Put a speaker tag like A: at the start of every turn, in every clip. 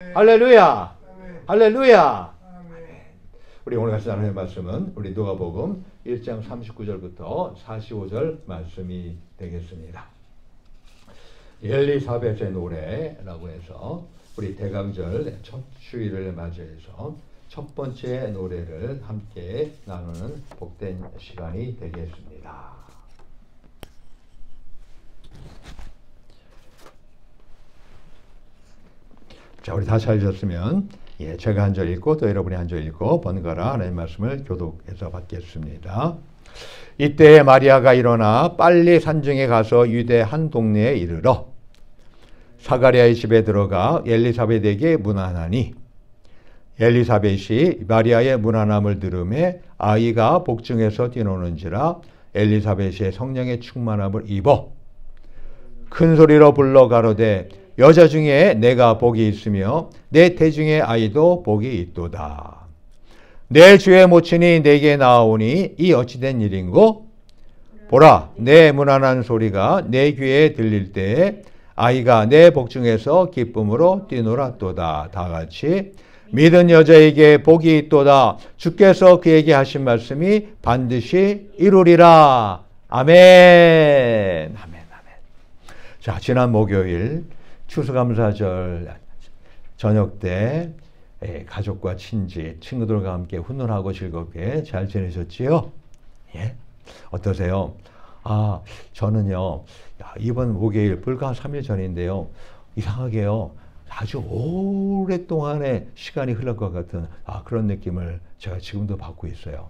A: 할렐루야! 할렐루야! 우리 오늘 같이 나누는 말씀은 우리 누가복음 1장 39절부터 45절 말씀이 되겠습니다. 엘리사벳의 노래라고 해서 우리 대강절 첫 주일을 맞이해서 첫 번째 노래를 함께 나누는 복된 시간이 되겠습니다. 자, 우리 다 잘 읽었으면 제가 한 절 읽고 또 여러분이 한 절 읽고 번갈아 하나님의 말씀을 교독해서 받겠습니다. 이때 마리아가 일어나 빨리 산중에 가서 유대 한 동네에 이르러 사가랴의 집에 들어가 엘리사벳에게 문안하니 엘리사벳이 마리아의 문안함을 들음에 아이가 복중에서 뛰노는지라 엘리사벳의 성령의 충만함을 입어 큰 소리로 불러 가로되 여자 중에 내가 복이 있으며 내 태중의 아이도 복이 있도다. 내 주의 모친이 내게 나오니 이 어찌된 일인고? 보라, 내 문안한 소리가 내 귀에 들릴 때에 아이가 내 복중에서 기쁨으로 뛰놀았도다. 다 같이 믿은 여자에게 복이 있도다. 주께서 그에게 하신 말씀이 반드시 이루리라. 아멘. 아멘. 아멘. 자, 지난 목요일 추수감사절 저녁 때 가족과 친구들과 함께 훈훈하고 즐겁게 잘 지내셨지요? 예? 어떠세요? 저는요, 이번 목요일 불과 3일 전인데요, 이상하게요, 아주 오랫동안의 시간이 흘러 것 같은 그런 느낌을 제가 지금도 받고 있어요.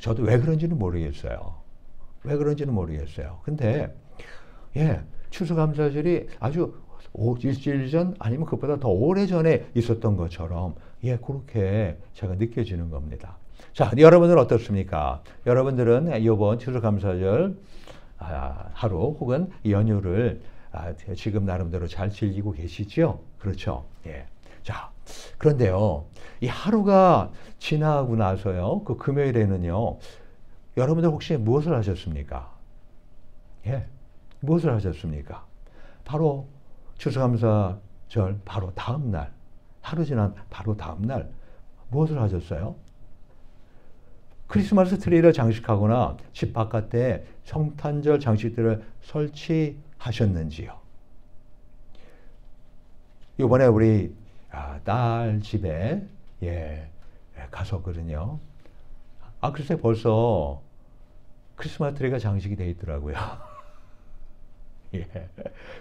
A: 저도 왜 그런지는 모르겠어요. 근데, 추수감사절이 아주 일주일 전 아니면 그것보다 더 오래전에 있었던 것처럼 그렇게 제가 느껴지는 겁니다. 자, 여러분들은 어떻습니까? 여러분들은 이번 추수감사절 하루 혹은 연휴를 지금 나름대로 잘 즐기고 계시죠? 그렇죠? 예. 자, 그런데요, 이 하루가 지나고 나서요, 그 금요일에는요, 여러분들 혹시 무엇을 하셨습니까? 무엇을 하셨습니까? 바로 추수감사절 바로 다음 날, 하루 지난 바로 다음 날 무엇을 하셨어요? 크리스마스 트리를 장식하거나 집 바깥에 성탄절 장식들을 설치하셨는지요? 이번에 우리 딸 집에 갔었거든요. 글쎄 벌써 크리스마스 트리가 장식이 되어 있더라고요.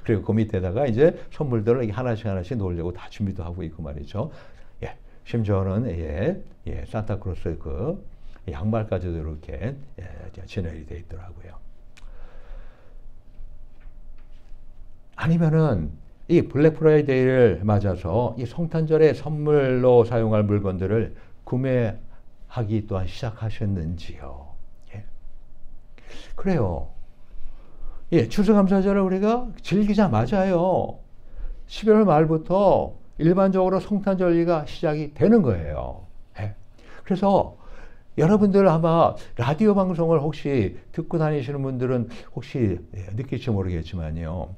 A: 그리고 그 밑에다가 이제 선물들을 하나씩 놓으려고 다 준비도 하고 있고 말이죠. 심지어는 산타크로스의 그 양말까지도 이렇게 진열이 되어 있더라고요. 아니면은 이 블랙 프라이데이를 맞아서 이 성탄절에 선물로 사용할 물건들을 구매하기 또한 시작하셨는지요? 그래요. 추수감사절을 우리가 즐기자마자요, 11월 말부터 일반적으로 성탄절기가 시작이 되는 거예요. 그래서 여러분들 아마 라디오 방송을 혹시 듣고 다니시는 분들은 혹시 느낄지 모르겠지만요,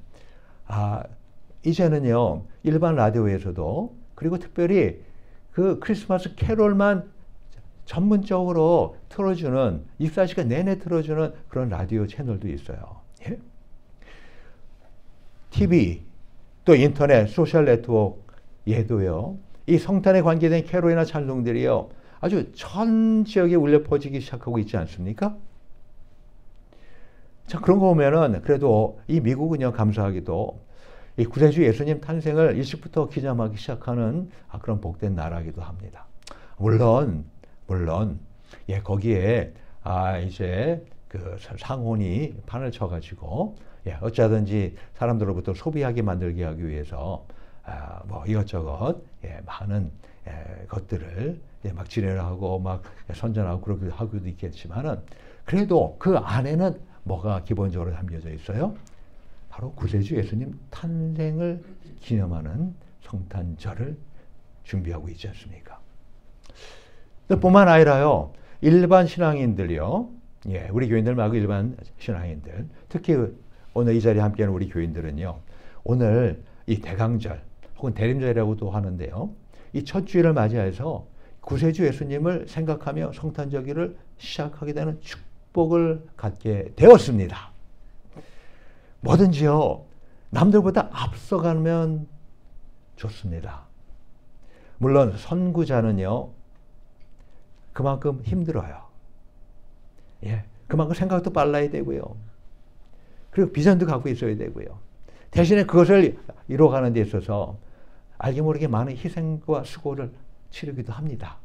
A: 이제는요, 일반 라디오에서도 그리고 특별히 그 크리스마스 캐롤만 전문적으로 틀어주는, 24시간 내내 틀어주는 그런 라디오 채널도 있어요. TV, 또 인터넷, 소셜 네트워크에도요, 이 성탄에 관계된 캐롤이나 찬송들이요, 아주 전 지역에 울려 퍼지기 시작하고 있지 않습니까? 자, 그런 거 보면은 그래도 이 미국은요, 감사하게도 이 구세주 예수님 탄생을 일찍부터 기념하기 시작하는 그런 복된 나라이기도 합니다. 물론 거기에 이제 그 상온이 판을 쳐가지고 어쩌든지 사람들로부터 소비하게 만들게 하기 위해서 뭐 이것저것 많은 것들을 막 진행하고 막 선전하고 그러기도 하고도 있겠지만은, 그래도 그 안에는 뭐가 기본적으로 담겨져 있어요? 바로 구세주 예수님 탄생을 기념하는 성탄절을 준비하고 있지 않습니까? 뿐만 아니라요, 일반 신앙인들이요, 우리 교인들 말고 일반 신앙인들, 특히 오늘 이 자리에 함께하는 우리 교인들은요, 오늘 이 대강절 혹은 대림절이라고도 하는데요. 이 첫 주일을 맞이해서 구세주 예수님을 생각하며 성탄절기를 시작하게 되는 축복을 갖게 되었습니다. 뭐든지요, 남들보다 앞서가면 좋습니다. 물론 선구자는요, 그만큼 힘들어요. 예, 그만큼 생각도 빨라야 되고요. 그리고 비전도 갖고 있어야 되고요. 대신에 그것을 이루어가는 데 있어서 알게 모르게 많은 희생과 수고를 치르기도 합니다.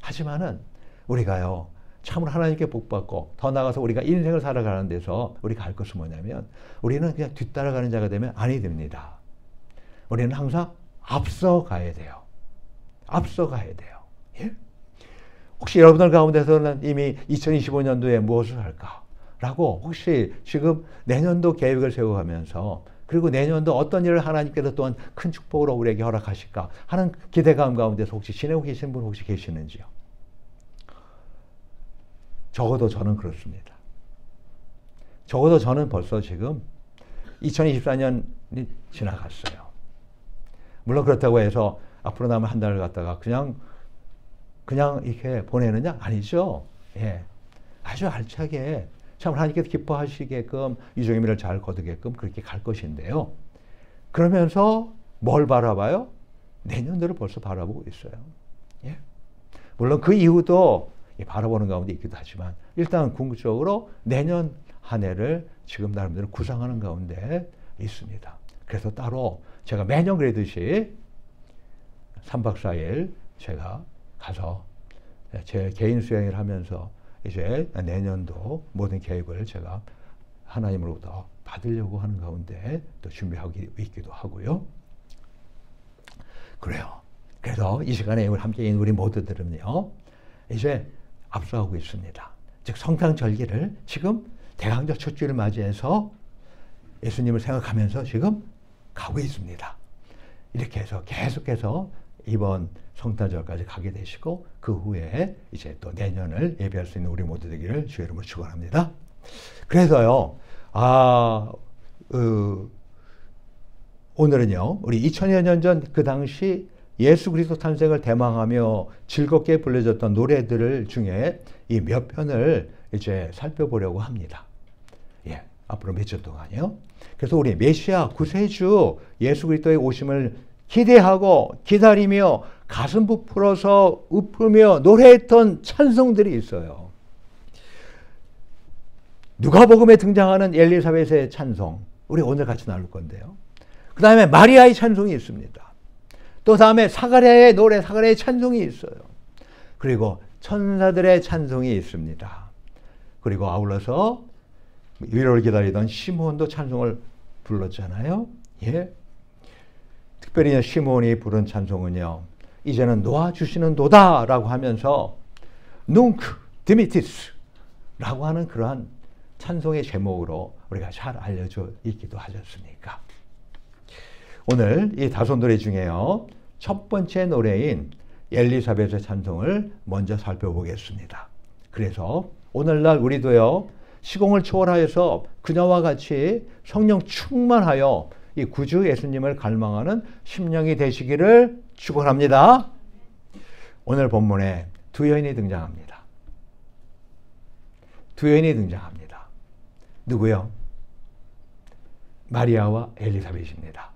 A: 하지만은 우리가요, 참으로 하나님께 복받고 더 나아가서 우리가 인생을 살아가는 데서 우리가 할 것은 뭐냐면 우리는 그냥 뒤따라가는 자가 되면 아니 됩니다. 우리는 항상 앞서가야 돼요. 앞서가야 돼요. 예? 혹시 여러분들 가운데서는 이미 2025년도에 무엇을 할까라고 혹시 지금 내년도 계획을 세워가면서 그리고 내년도 어떤 일을 하나님께서 또한 큰 축복으로 우리에게 허락하실까 하는 기대감 가운데서 혹시 지내고 계신 분 혹시 계시는지요? 적어도 저는 그렇습니다. 적어도 저는 벌써 지금 2024년이 지나갔어요. 물론 그렇다고 해서 앞으로 남은 한 달을 갖다가 그냥 이렇게 보내느냐? 아니죠. 예. 아주 알차게 참 하나님께서 기뻐하시게끔 유종의 미를 잘 거두게끔 그렇게 갈 것인데요. 그러면서 뭘 바라봐요? 내년도를 벌써 바라보고 있어요. 예. 물론 그 이후도 바라보는 가운데 있기도 하지만 일단 궁극적으로 내년 한 해를 지금 나름대로 구상하는 가운데 있습니다. 그래서 따로 제가 매년 그러듯이 3박 4일 제가 가서 제 개인 수행을 하면서 이제 내년도 모든 계획을 제가 하나님으로부터 받으려고 하는 가운데 또 준비하고 있기도 하고요. 그래요. 그래서 이 시간에 함께 있는 우리 모두들은요, 이제 앞서가고 있습니다. 즉 성탄절기를 지금 대강절 첫 주를 맞이해서 예수님을 생각하면서 지금 가고 있습니다. 이렇게 해서 계속해서 이번 성탄절까지 가게 되시고 그 후에 이제 또 내년을 예비할 수 있는 우리 모두 되기를 주의 이름으로 축원합니다. 그래서요, 오늘은요, 우리 2000여 년 전 그 당시 예수 그리스도 탄생을 대망하며 즐겁게 불려졌던 노래들 중에 이 몇 편을 이제 살펴보려고 합니다. 예, 앞으로 몇 주 동안요. 그래서 우리 메시아 구세주 예수 그리스도의 오심을 기대하고 기다리며 가슴 부풀어서 웃으며 노래했던 찬송들이 있어요. 누가복음에 등장하는 엘리사벳의 찬송, 우리 오늘 같이 나눌 건데요. 그 다음에 마리아의 찬송이 있습니다. 또 다음에 사가랴의 노래, 사가랴의 찬송이 있어요. 그리고 천사들의 찬송이 있습니다. 그리고 아울러서 위로를 기다리던 시므온도 찬송을 불렀잖아요. 예. 특별히 시므온이 부른 찬송은요, 이제는 놓아주시는 도다라고 하면서 뭉크 디미티스라고 하는 그러한 찬송의 제목으로 우리가 잘 알려져 있기도 하지 않습니까? 오늘 이 다섯 노래 중에요, 첫 번째 노래인 엘리사벳의 찬송을 먼저 살펴보겠습니다. 그래서 오늘날 우리도요, 시공을 초월하여서 그녀와 같이 성령 충만하여 이 구주 예수님을 갈망하는 심령이 되시기를 축원합니다. 오늘 본문에 두 여인이 등장합니다. 두 여인이 등장합니다. 누구요? 마리아와 엘리사벳입니다.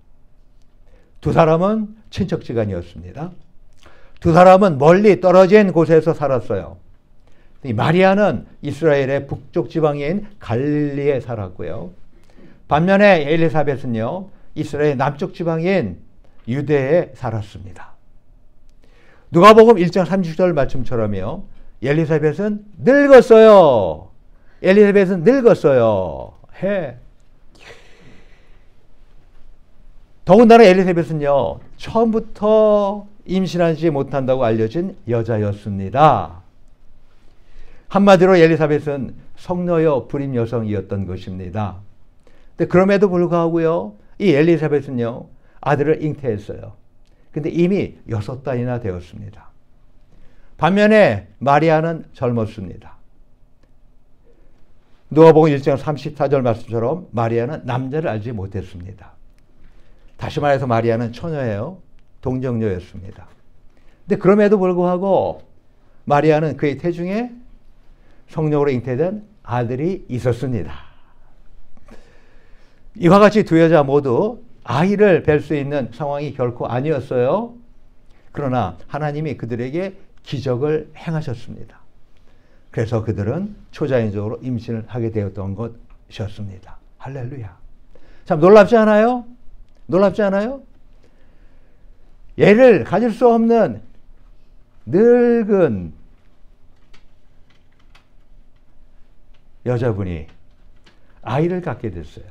A: 두 사람은 친척지간이었습니다. 두 사람은 멀리 떨어진 곳에서 살았어요. 이 마리아는 이스라엘의 북쪽 지방인 갈릴리에 살았고요. 반면에 엘리사벳은요, 이스라엘 남쪽 지방인 유대에 살았습니다. 누가복음 1장 30절 말씀처럼요, 엘리사벳은 늙었어요. 엘리사벳은 늙었어요. 더군다나 엘리사벳은요, 처음부터 임신하지 못한다고 알려진 여자였습니다. 한마디로 엘리사벳은 성녀여 불임 여성이었던 것입니다. 근데 그럼에도 불구하고요, 이 엘리사벳은요, 아들을 잉태했어요. 근데 이미 6달이나 되었습니다. 반면에 마리아는 젊었습니다. 누가복음 1장 34절 말씀처럼 마리아는 남자를 알지 못했습니다. 다시 말해서 마리아는 처녀예요. 동정녀였습니다. 근데 그럼에도 불구하고 마리아는 그의 태중에 성령으로 잉태된 아들이 있었습니다. 이와 같이 두 여자 모두 아이를 뵐 수 있는 상황이 결코 아니었어요. 그러나 하나님이 그들에게 기적을 행하셨습니다. 그래서 그들은 초자연적으로 임신을 하게 되었던 것이었습니다. 할렐루야. 참 놀랍지 않아요? 놀랍지 않아요? 얘를 가질 수 없는 늙은 여자분이 아이를 갖게 됐어요.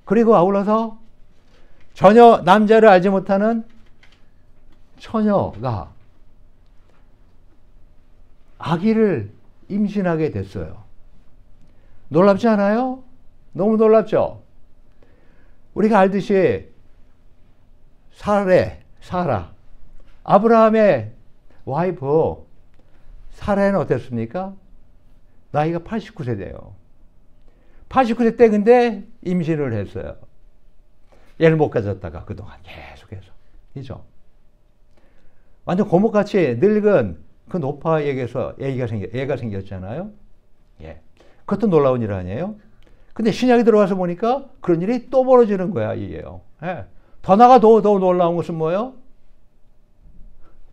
A: 그리고 아울러서 전혀 남자를 알지 못하는 처녀가 아기를 임신하게 됐어요. 놀랍지 않아요? 너무 놀랍죠? 우리가 알듯이 사라, 아브라함의 와이프 사라는 어땠습니까? 나이가 89세 돼요. 89세 때 근데 임신을 했어요. 얘를 못 가졌다가 그동안 계속해서. 그죠? 완전 고목같이 늙은 그 노파에게서 애가 생겼잖아요. 예. 그것도 놀라운 일 아니에요? 근데 신약에 들어와서 보니까 그런 일이 또 벌어지는 거야, 이게요. 예. 더 나가 더 놀라운 것은 뭐예요?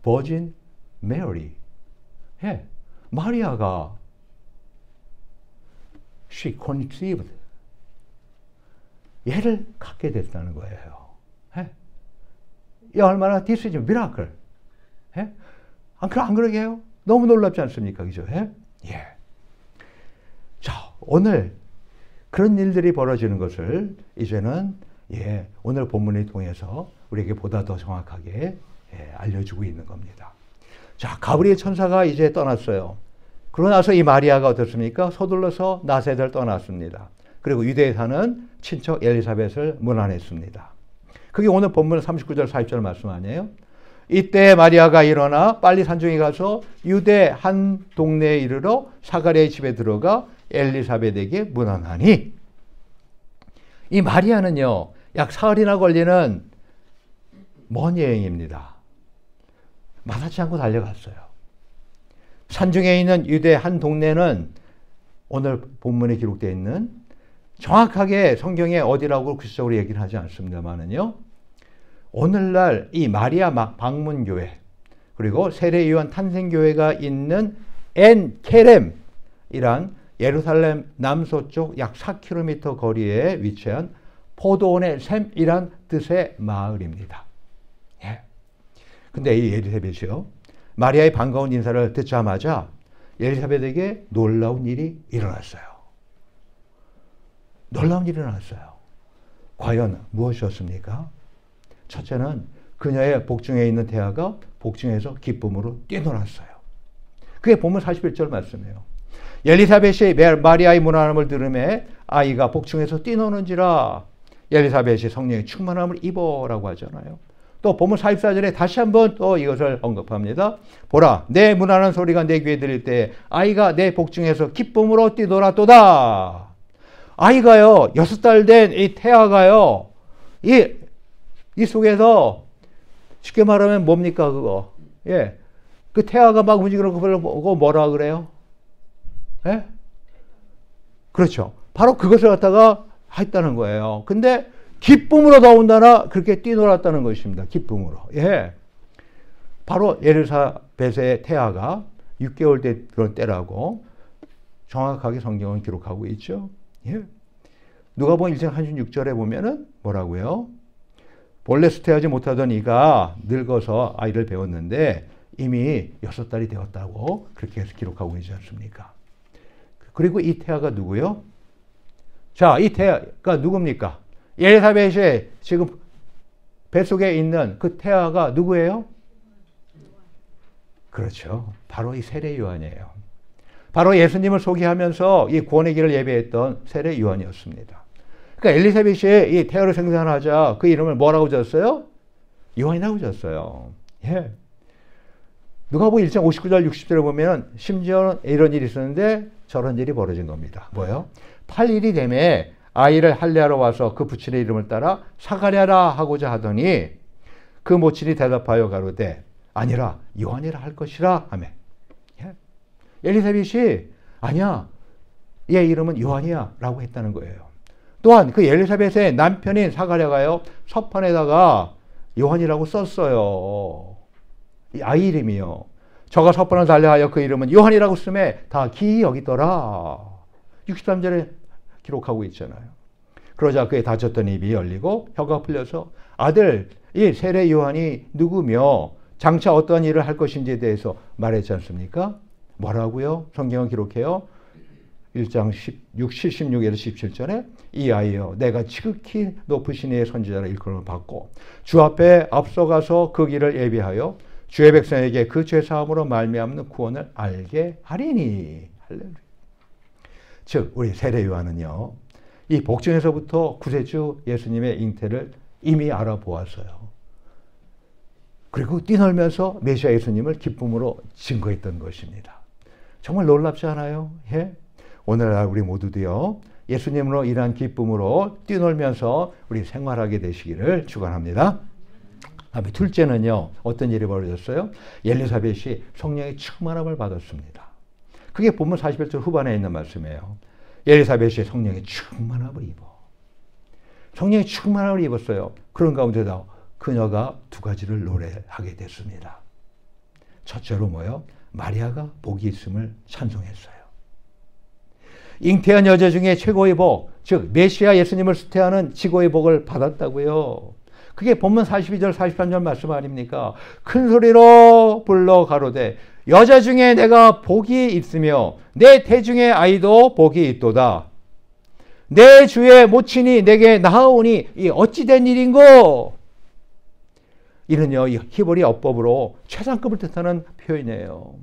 A: 버진 메리. 예. 마리아가 she conceived. 얘를 갖게 됐다는 거예요. 예. 이 얼마나 this is a miracle. 예? 안 그러게 해요? 너무 놀랍지 않습니까? 그죠? 예? 예. 자, 오늘 그런 일들이 벌어지는 것을 이제는 오늘 본문을 통해서 우리에게 보다 더 정확하게 알려주고 있는 겁니다. 자, 가브리엘 천사가 이제 떠났어요. 그러고 나서 이 마리아가 어떻습니까? 서둘러서 나세를 떠났습니다. 그리고 유대에 사는 친척 엘리사벳을 문안했습니다. 그게 오늘 본문 39절 40절 말씀 아니에요? 이때 마리아가 일어나 빨리 산중에 가서 유대 한 동네에 이르러 사가랴의 집에 들어가 엘리사벳에게 문안하니, 이 마리아는요 약 사흘이나 걸리는 먼 여행입니다. 마다치 않고 달려갔어요. 산중에 있는 유대 한 동네는 오늘 본문에 기록되어 있는, 정확하게 성경에 어디라고 구체적으로 얘기를 하지 않습니다만은요, 오늘날 이 마리아 방문교회 그리고 세례요한 탄생교회가 있는 엔케렘이란 예루살렘 남서쪽 약 4km 거리에 위치한 포도원의 샘이란 뜻의 마을입니다. 예. 근데 이 엘리사벳이요, 마리아의 반가운 인사를 듣자마자 엘리사벳에게 놀라운 일이 일어났어요. 놀라운 일이 일어났어요. 과연 무엇이었습니까? 첫째는 그녀의 복중에 있는 태아가 복중에서 기쁨으로 뛰놀았어요. 그게 본문 41절 말씀이에요. 엘리사벳이 마리아의 문안함을 들으매 아이가 복중에서 뛰노는지라 엘리사벳이 성령의 충만함을 입어라고 하잖아요. 또 본문 44절에 다시 한번 또 이것을 언급합니다. 보라, 내 문안한 소리가 내 귀에 들릴 때 아이가 내 복중에서 기쁨으로 뛰놀았도다. 아이가요, 6달 된 이 태아가요, 이 속에서 쉽게 말하면 뭡니까 그거? 예, 그 태아가 막 움직이는 거 보고 뭐라 그래요? 예? 그렇죠. 바로 그것을 갖다가 했다는 거예요. 근데 기쁨으로 더군다나 그렇게 뛰놀았다는 것입니다. 기쁨으로. 예. 바로 엘리사벳의 태아가 6개월 된 그런 때라고 정확하게 성경은 기록하고 있죠. 예. 누가복음 1장 36절에 보면은 뭐라고요? 본래 수태하지 못하던 이가 늙어서 아이를 배웠는데 이미 6달이 되었다고 그렇게 해서 기록하고 있지 않습니까? 그리고 이 태아가 누구요? 자, 이 태아가 누굽니까? 엘리사벳의 지금 뱃속에 있는 그 태아가 누구예요? 그렇죠. 바로 이 세례 요한이에요. 바로 예수님을 소개하면서 이 구원의 길을 예배했던 세례 요한이었습니다. 그러니까 엘리사벳이 이 태아를 생산하자 그 이름을 뭐라고 졌어요? 요한이라고 졌어요. 예. 누가복음 1장 59절 60절에 보면 심지어 이런 일이 있었는데 저런 일이 벌어진 겁니다. 뭐예요? 8일이 되매 아이를 할례하러 와서 그 부친의 이름을 따라 사가랴라 하고자 하더니 그 모친이 대답하여 가로되 아니라 요한이라 할 것이라 하며 엘리사벳이 아니야 얘 이름은 요한이야 라고 했다는 거예요. 또한 그 엘리사벳의 남편인 사가랴가요 서판에다가 요한이라고 썼어요. 이 아이 이름이요. 저가 서판을 달리하여 그 이름은 요한이라고 쓰매 다 기이 여기더라. 63절에 기록하고 있잖아요. 그러자 그의 닫혔던 입이 열리고 혀가 풀려서 아들 이 세례 요한이 누구며 장차 어떠한 일을 할 것인지에 대해서 말했지 않습니까? 뭐라고요? 성경은 기록해요. 1장 76에서 17절에 이 아이여 내가 지극히 높으신 이의 선지자라 일컬음을 받고 주 앞에 앞서가서 그 길을 예비하여 주의 백성에게 그 죄사함으로 말미암는 구원을 알게 하리니. 할렐루야. 즉 우리 세례 요한은요 이 복중에서부터 구세주 예수님의 잉태를 이미 알아보았어요. 그리고 뛰놀면서 메시아 예수님을 기쁨으로 증거했던 것입니다. 정말 놀랍지 않아요? 예? 오늘날 우리 모두도요 예수님으로 인한 기쁨으로 뛰놀면서 우리 생활하게 되시기를 축원합니다. 다음에 둘째는요 어떤 일이 벌어졌어요? 엘리사벳이 성령의 충만함을 받았습니다. 그게 본문 41절 후반에 있는 말씀이에요. 엘리사벳이 성령의 충만함을 입어. 성령의 충만함을 입었어요. 그런 가운데다 그녀가 두 가지를 노래하게 됐습니다. 첫째로 뭐요? 마리아가 복이 있음을 찬송했어요. 잉태한 여자 중에 최고의 복, 즉 메시아 예수님을 수태하는 지고의 복을 받았다고요. 그게 본문 42절 43절 말씀 아닙니까? 큰 소리로 불러 가로되 여자 중에 내가 복이 있으며 내 태중의 아이도 복이 있도다. 내 주의 모친이 내게 나아오니 이 어찌된 일인고? 이는요 이 히브리 어법으로 최상급을 뜻하는 표현이에요.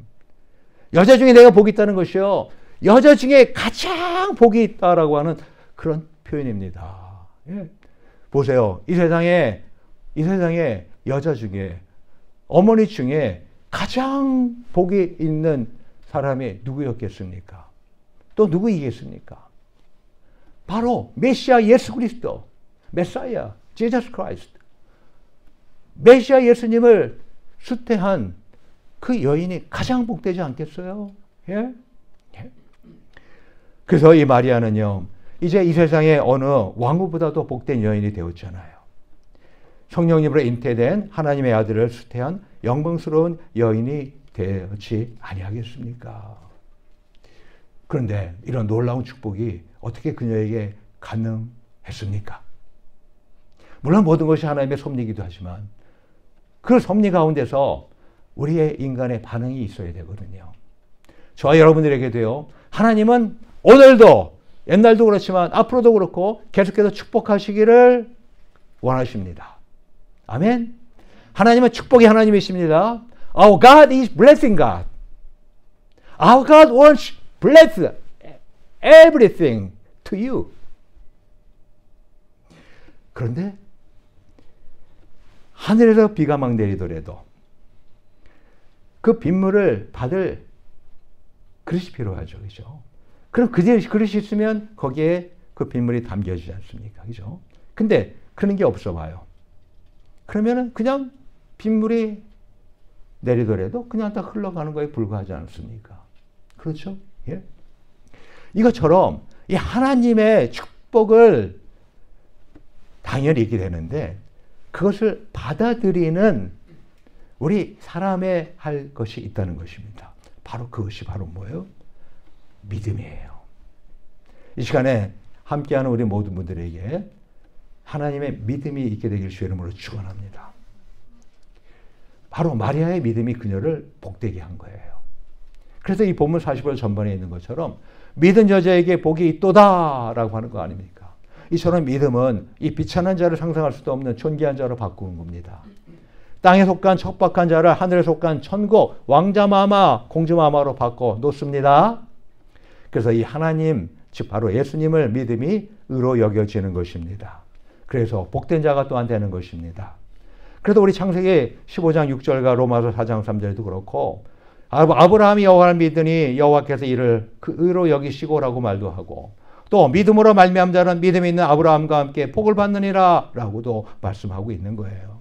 A: 여자 중에 내가 복이 있다는 것이요 여자 중에 가장 복이 있다라고 하는 그런 표현입니다. 예. 보세요. 이 세상에 여자 중에 어머니 중에 가장 복이 있는 사람이 누구였겠습니까? 또 누구이겠습니까? 바로 메시아 예수 그리스도, 메사야, Jesus Christ. 메시아 예수님을 수태한 그 여인이 가장 복되지 않겠어요? 예? 예? 그래서 이 마리아는요, 이제 이 세상에 어느 왕후보다도 복된 여인이 되었잖아요. 성령님으로 잉태된 하나님의 아들을 수태한 영광스러운 여인이 되지 아니하겠습니까? 그런데 이런 놀라운 축복이 어떻게 그녀에게 가능했습니까? 물론 모든 것이 하나님의 섭리이기도 하지만 그 섭리 가운데서 우리의 인간의 반응이 있어야 되거든요. 저와 여러분들에게도요. 하나님은 오늘도 옛날도 그렇지만 앞으로도 그렇고 계속해서 축복하시기를 원하십니다. 아멘. 하나님은 축복의 하나님이십니다. Our God is blessing God. Our God wants bless everything to you. 그런데 하늘에서 비가 막 내리더라도 그 빗물을 받을 그릇이 필요하죠. 그죠? 그럼 그릇이 있으면 거기에 그 빗물이 담겨지지 않습니까? 그죠? 근데 그런 게 없어 봐요. 그러면은 그냥 빗물이 내리더라도 그냥 다 흘러가는 거에 불과하지 않습니까? 그렇죠? 예? 이것처럼 이 하나님의 축복을 당연히 있게 되는데 그것을 받아들이는 우리 사람의 할 것이 있다는 것입니다. 바로 그것이 바로 뭐예요? 믿음이에요. 이 시간에 함께하는 우리 모든 분들에게 하나님의 믿음이 있게 되길 주의 이름으로 축원합니다. 바로 마리아의 믿음이 그녀를 복되게 한 거예요. 그래서 이 본문 40절 전반에 있는 것처럼 믿은 여자에게 복이 있도다 라고 하는 거 아닙니까? 이처럼 믿음은 이 비천한 자를 상상할 수도 없는 존귀한 자로 바꾸는 겁니다. 땅에 속한 척박한 자를 하늘에 속한 천국, 왕자마마, 공주마마로 바꿔 놓습니다. 그래서 이 하나님, 즉 바로 예수님을 믿음이 의로 여겨지는 것입니다. 그래서 복된 자가 또한 되는 것입니다. 그래도 우리 창세기 15장 6절과 로마서 4장 3절도 그렇고 아브라함이 여호와를 믿으니 여호와께서 이를 그 의로 여기시고라고 말도 하고 또 믿음으로 말미암은 자는 믿음이 있는 아브라함과 함께 복을 받느니라 라고도 말씀하고 있는 거예요.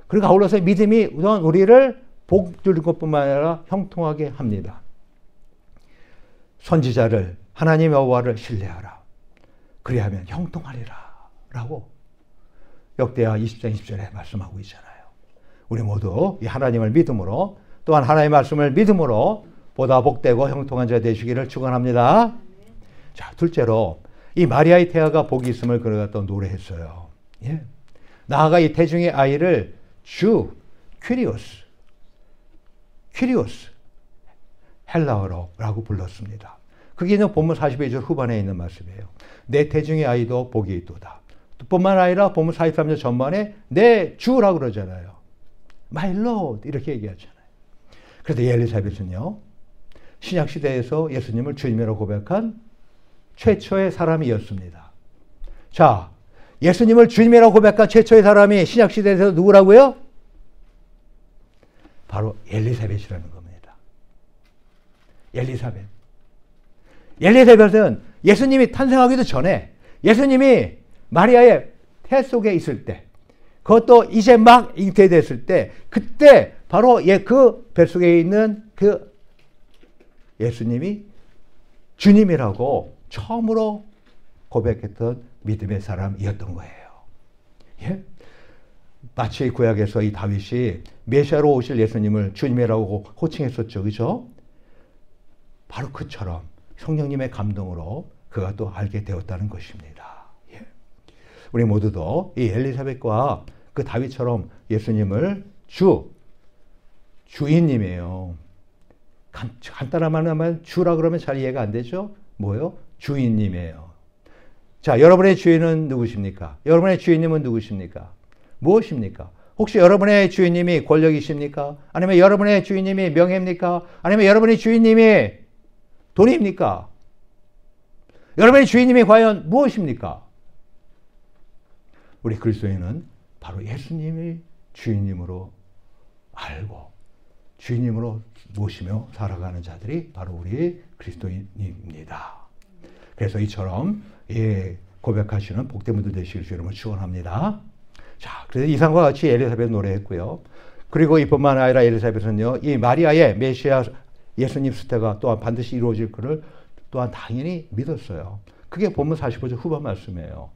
A: 그리고 아울러서 믿음이 우선 우리를 복 주는 것뿐만 아니라 형통하게 합니다. 선지자를 하나님의 여호와를 신뢰하라. 그리하면 형통하리라 라고 역대하 20장 20절에 말씀하고 있잖아요. 우리 모두 이 하나님을 믿음으로 또한 하나님의 말씀을 믿음으로 보다 복되고 형통한 자 되시기를 축원합니다. 자, 둘째로 이 마리아의 태아가 복이 있음을 그가 또 노래했어요. 예. 나아가 이 태중의 아이를 주 퀴리오스 헬라어로라고 불렀습니다. 그게 본문 42절 후반에 있는 말씀이에요. 내 태중의 아이도 복이 있도다. 뿐만 아니라 본문 43절 전반에 내 주라고 그러잖아요. My Lord 이렇게 얘기하잖아요. 그래서 엘리사벳은요, 신약시대에서 예수님을 주님이라고 고백한 최초의 사람이었습니다. 자, 예수님을 주님이라고 고백한 최초의 사람이 신약시대에서 누구라고요? 바로 엘리사벳이라는 겁니다. 엘리사벳은 예수님이 탄생하기도 전에 예수님이 마리아의 태 속에 있을 때, 그것도 이제 막 잉태됐을 때, 그때 바로 그 뱃속에 있는 그 예수님이 주님이라고 처음으로 고백했던 믿음의 사람이었던 거예요. 예? 마치 구약에서 이 다윗이 메시아로 오실 예수님을 주님이라고 호칭했었죠. 그죠? 바로 그처럼 성령님의 감동으로 그가 또 알게 되었다는 것입니다. 예. 우리 모두도 이 엘리사벳과 그 다윗처럼 예수님을 주인님이에요. 간단한 말로 하면 주라 그러면 잘 이해가 안 되죠? 뭐요? 주인님이에요. 자, 여러분의 주인은 누구십니까? 여러분의 주인님은 누구십니까? 무엇입니까? 혹시 여러분의 주인님이 권력이십니까? 아니면 여러분의 주인님이 명예입니까? 아니면 여러분의 주인님이 돈입니까? 여러분의 주인님이 과연 무엇입니까? 우리 그리스도인은 바로 예수님이 주인님으로 알고 주인님으로 모시며 살아가는 자들이 바로 우리 그리스도인입니다. 그래서 이처럼 고백하시는 복된 분들 되시길 주님을 축원합니다. 자, 그래서 이상과 같이 엘리사벳 노래했고요. 그리고 이뿐만 아니라 엘리사벳은요, 이 마리아의 메시아 예수님 수태가 또한 반드시 이루어질 것을 또한 당연히 믿었어요. 그게 본문 45절 후반 말씀이에요.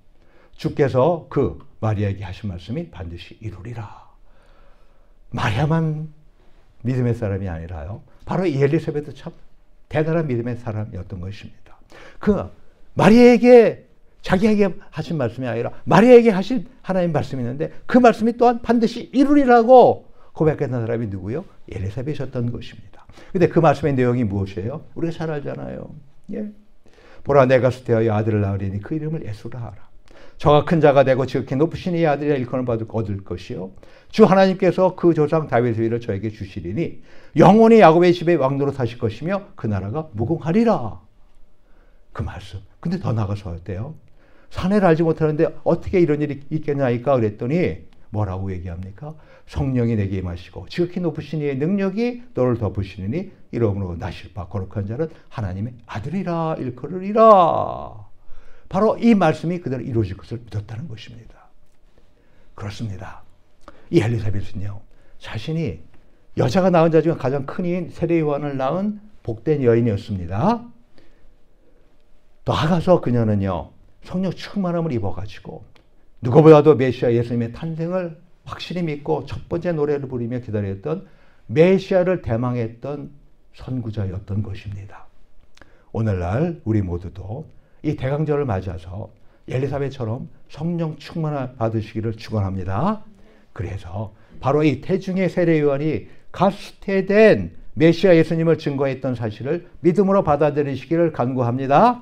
A: 주께서 그 마리아에게 하신 말씀이 반드시 이루리라. 마리아만 믿음의 사람이 아니라요, 바로 이 엘리사벳도 참 대단한 믿음의 사람이었던 것입니다. 그 마리아에게 자기에게 하신 말씀이 아니라 마리아에게 하신 하나님 말씀이 있는데 그 말씀이 또한 반드시 이루리라고 고백했던 사람이 누구요? 엘리사벳이었던 것입니다. 근데 그 말씀의 내용이 무엇이에요? 우리가 잘 알잖아요. 예. 보라, 내가 수태하여 아들을 낳으리니 그 이름을 예수라 하라. 저가 큰 자가 되고 지극히 높으신 이 아들이 일컬음을 얻을 것이요, 주 하나님께서 그 조상 다윗의 위를 저에게 주시리니 영원히 야곱의 집에 왕노로 사실 것이며 그 나라가 무궁하리라. 그 말씀. 근데 더 나가서 어때요? 사내를 알지 못하는데 어떻게 이런 일이 있겠냐니까 그랬더니 뭐라고 얘기합니까? 성령이 내게 임하시고 지극히 높으신 이의 능력이 너를 덮으시니 이러므로 나실 바 거룩한 자는 하나님의 아들이라 일컬으리라. 바로 이 말씀이 그대로 이루어질 것을 믿었다는 것입니다. 그렇습니다. 이 엘리사벳은요, 자신이 여자가 낳은 자 중에 가장 큰 이인 세례 요한을 낳은 복된 여인이었습니다. 나아가서 그녀는요, 성령 충만함을 입어가지고 누구보다도 메시아 예수님의 탄생을 확실히 믿고 첫 번째 노래를 부르며 기다렸던 메시아를 대망했던 선구자였던 것입니다. 오늘날 우리 모두도 이 대강절을 맞아서 엘리사벳처럼 성령 충만함 받으시기를 축원합니다. 그래서 바로 이 태중의 세례 요한이 가수태된 메시아 예수님을 증거했던 사실을 믿음으로 받아들이시기를 간구합니다.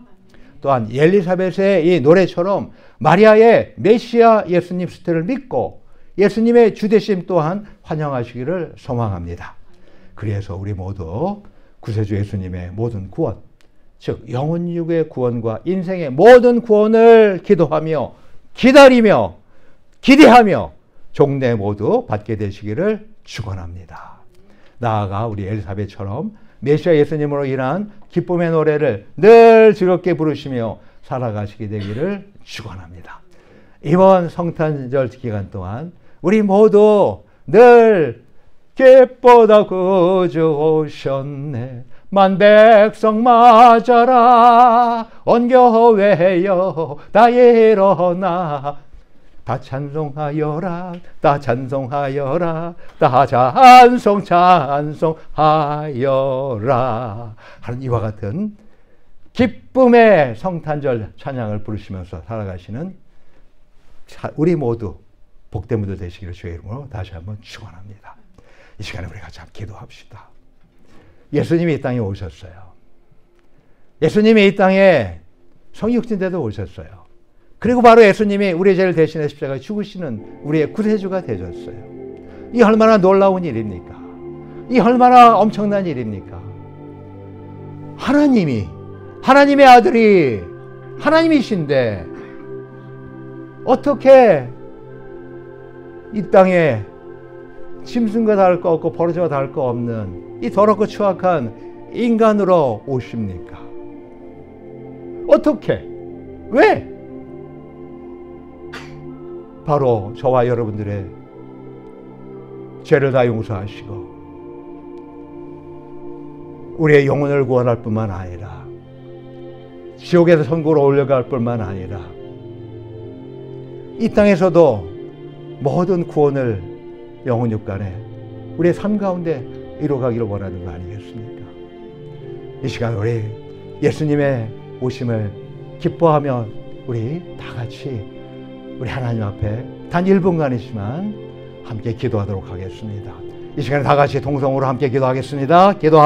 A: 또한 엘리사벳의 이 노래처럼 마리아의 메시아 예수님 수태를 믿고 예수님의 주되심 또한 환영하시기를 소망합니다. 그래서 우리 모두 구세주 예수님의 모든 구원, 즉 영혼육의 구원과 인생의 모든 구원을 기도하며 기다리며 기대하며 종래 모두 받게 되시기를 축원합니다. 나아가 우리 엘리사벳처럼 메시아 예수님으로 인한 기쁨의 노래를 늘 즐겁게 부르시며 살아가시게 되기를 축원합니다. 이번 성탄절 기간 동안 우리 모두 늘 기쁘다 구주 오셨네 만백성 맞아라 온교회여 다 일어나 다 찬송하여라 다 찬송하여라 다 찬송하여라 하는 이와 같은 기쁨의 성탄절 찬양을 부르시면서 살아가시는 우리 모두 복된 분들 되시기를 주의 이름으로 다시 한번 축원합니다. 이 시간에 우리 같이 기도합시다. 예수님이 이 땅에 오셨어요. 예수님이 이 땅에 성육신대도 오셨어요. 그리고 바로 예수님이 우리의 죄를 대신해 십자가에 죽으시는 우리의 구세주가 되셨어요. 이 얼마나 놀라운 일입니까? 이 얼마나 엄청난 일입니까? 하나님의 아들이 하나님이신데 어떻게 이 땅에 짐승과 다를 거 없고 버러지와 다를 거 없는 이 더럽고 추악한 인간으로 오십니까? 어떻게? 왜? 바로 저와 여러분들의 죄를 다 용서하시고 우리의 영혼을 구원할 뿐만 아니라 지옥에서 천국으로 올려갈 뿐만 아니라 이 땅에서도 모든 구원을 영혼 육간에 우리의 삶 가운데 이루어가기를 원하는 거 아니겠습니까? 이 시간 우리 예수님의 오심을 기뻐하며 우리 다 같이 우리 하나님 앞에 단 1분간이지만 함께 기도하도록 하겠습니다. 이 시간에 다 같이 동성으로 함께 기도하겠습니다. 기도합니다.